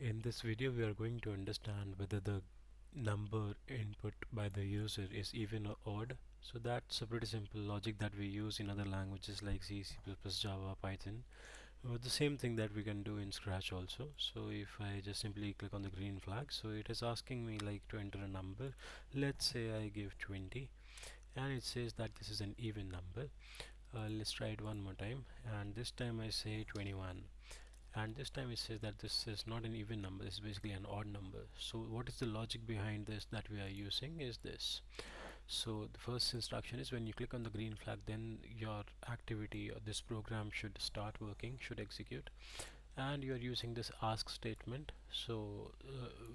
In this video, we are going to understand whether the number input by the user is even or odd. So that's a pretty simple logic that we use in other languages like C, C++, Java, Python. The same thing that we can do in Scratch also. So if I just simply click on the green flag, so it is asking me like to enter a number. Let's say I give 20 and it says that this is an even number. Let's try it one more time, and this time I say 21, and this time it says that this is not an even number, this is basically an odd number. So what is the logic behind this that we are using is this. So the first instruction is when you click on the green flag, then your activity or this program should start working, should execute, and you are using this ask statement. So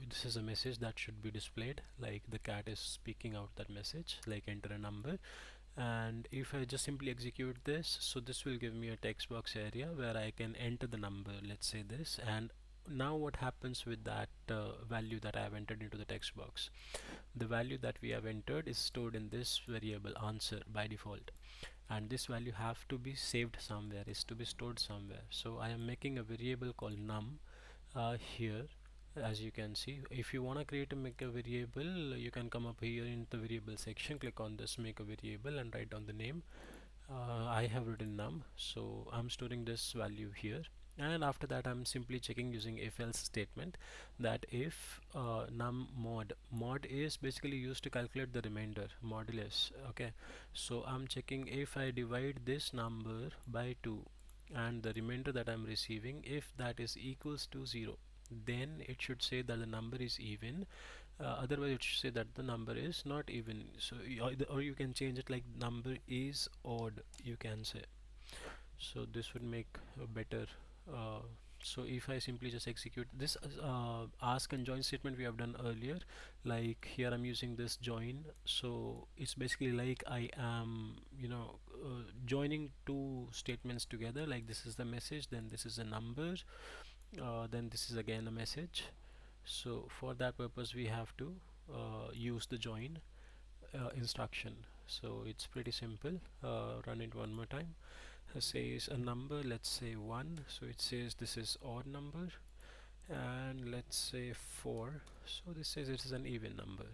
this is a message that should be displayed, like the cat is speaking out that message like enter a number. And if I just simply execute this, so this will give me a text box area where I can enter the number, let's say this. And now what happens with that value that I have entered into the text box? The value that we have entered is stored in this variable answer by default, and this value have to be saved somewhere, is to be stored somewhere. So I am making a variable called num here. As you can see, if you want to create a make a variable, you can come up here in the variable section, click on this make a variable and write down the name. I have written num, so I'm storing this value here. And after that I'm simply checking using if else statement, that if num mod is basically used to calculate the remainder modulus. Okay, so I'm checking if I divide this number by 2 and the remainder that I'm receiving, if that is equals to 0, then it should say that the number is even. Otherwise it should say that the number is not even. So or you can change it like number is odd, you can say. So this would make a better so if I simply just execute this ask and join statement we have done earlier, like here I'm using this join. So it's basically like I am joining two statements together, like this is the message, then this is a number, then this is again a message. So for that purpose we have to use the join instruction. So it's pretty simple. Run it one more time. It says a number, let's say 1, so it says this is odd number, and let's say 4, so this says it is an even number.